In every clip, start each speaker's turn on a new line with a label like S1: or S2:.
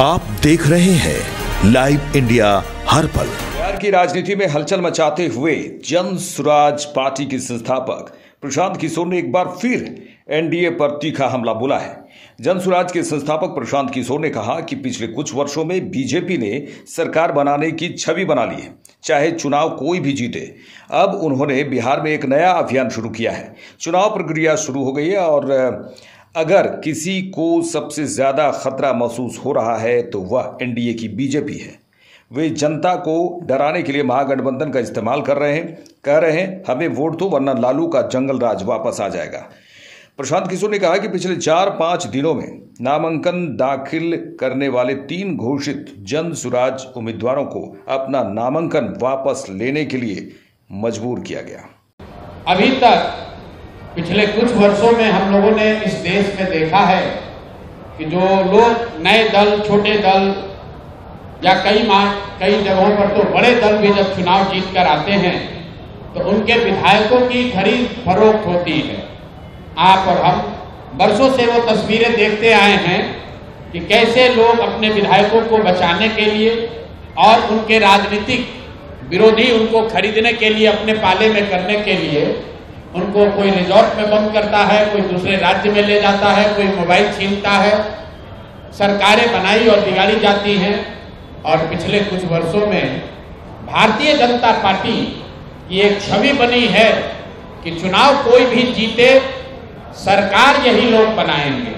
S1: आप देख रहे हैं लाइव इंडिया हर पल।
S2: बिहार की राजनीति में हलचल मचाते हुए जन सुराज पार्टी के संस्थापक प्रशांत किशोर ने एक बार फिर एनडीए पर तीखा हमला बोला है। जन सुराज के संस्थापक प्रशांत किशोर ने कहा कि पिछले कुछ वर्षों में बीजेपी ने सरकार बनाने की छवि बना ली है, चाहे चुनाव कोई भी जीते। अब उन्होंने बिहार में एक नया अभियान शुरू किया है। चुनाव प्रक्रिया शुरू हो गई है और अगर किसी को सबसे ज्यादा खतरा महसूस हो रहा है तो वह एनडीए की बीजेपी है। वे जनता को डराने के लिए महागठबंधन का इस्तेमाल कर रहे हैं, कह रहे हैं हमें वोट दो वरना लालू का जंगल राज वापस आ जाएगा। प्रशांत किशोर ने कहा कि पिछले 4-5 दिनों में नामांकन दाखिल करने वाले 3 घोषित जन सुराज उम्मीदवारों को अपना नामांकन वापस लेने के लिए मजबूर किया गया।
S3: अभी तक पिछले कुछ वर्षों में हम लोगों ने इस देश में देखा है कि जो लोग नए दल, छोटे दल या कई जगहों पर तो बड़े दल भी जब चुनाव जीत कर आते हैं तो उनके विधायकों की खरीद फरोख्त होती है। आप और हम वर्षों से वो तस्वीरें देखते आए हैं कि कैसे लोग अपने विधायकों को बचाने के लिए और उनके राजनीतिक विरोधी उनको खरीदने के लिए, अपने पाले में करने के लिए उनको कोई रिजॉर्ट में बंद करता है, कोई दूसरे राज्य में ले जाता है, कोई मोबाइल छीनता है। सरकारें बनाई और बिगाड़ी जाती हैं। और पिछले कुछ वर्षों में भारतीय जनता पार्टी की एक छवि बनी है कि चुनाव कोई भी जीते सरकार यही लोग बनाएंगे।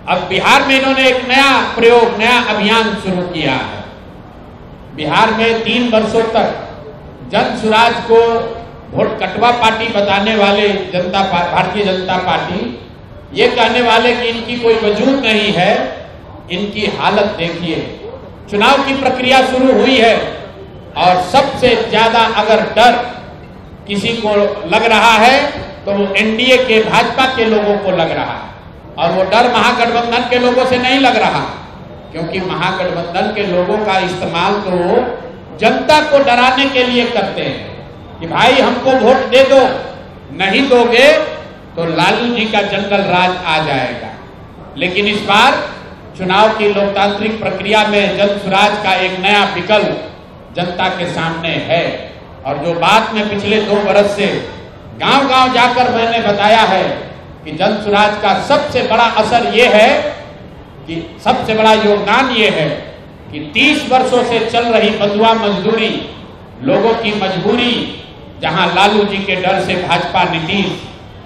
S3: अब बिहार में इन्होंने एक नया प्रयोग, नया अभियान शुरू किया है। बिहार में 3 वर्षों तक जन सुराज को वोट कटवा पार्टी बताने वाले भारतीय जनता पार्टी ये कहने वाले कि इनकी कोई वजूद नहीं है। इनकी हालत देखिए। चुनाव की प्रक्रिया शुरू हुई है और सबसे ज्यादा अगर डर किसी को लग रहा है तो वो एनडीए के, भाजपा के लोगों को लग रहा है। और वो डर महागठबंधन के लोगों से नहीं लग रहा, क्योंकि महागठबंधन के लोगों का इस्तेमाल तो जनता को डराने के लिए करते हैं कि भाई हमको वोट दे दो, नहीं दोगे तो लालू जी का जंगल राज आ जाएगा। लेकिन इस बार चुनाव की लोकतांत्रिक प्रक्रिया में जन सुराज का एक नया विकल्प जनता के सामने है। और जो बात में पिछले 2 वर्ष से गांव-गांव जाकर मैंने बताया है कि जन सुराज का सबसे बड़ा असर ये है कि सबसे बड़ा योगदान ये है कि 30 वर्षों से चल रही बंधुआ मजदूरी, लोगों की मजबूरी, जहां लालू जी के डर से भाजपा नीतीश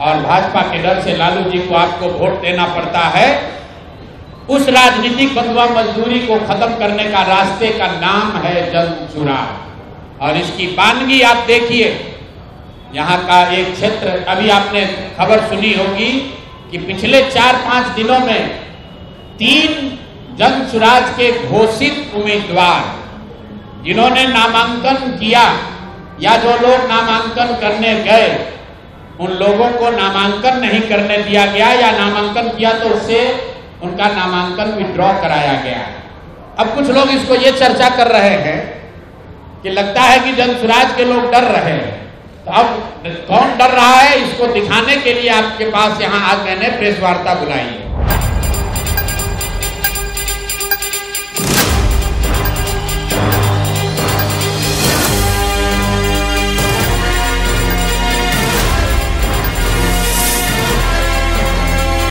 S3: और भाजपा के डर से लालू जी को आपको वोट देना पड़ता है, उस राजनीतिक बंधुआ मजदूरी को खत्म करने का रास्ते का नाम है जन सुराज। और इसकी बानगी आप देखिए। यहाँ का एक क्षेत्र, अभी आपने खबर सुनी होगी कि पिछले 4-5 दिनों में 3 जन सुराज के घोषित उम्मीदवार जिन्होंने नामांकन किया या जो लोग नामांकन करने गए, उन लोगों को नामांकन नहीं करने दिया गया या नामांकन किया तो उससे उनका नामांकन विड्रॉ कराया गया। अब कुछ लोग इसको ये चर्चा कर रहे हैं कि लगता है कि जन सुराज के लोग डर रहे हैं। तो अब कौन डर रहा है इसको दिखाने के लिए आपके पास यहाँ आज मैंने प्रेस वार्ता बुलाई है।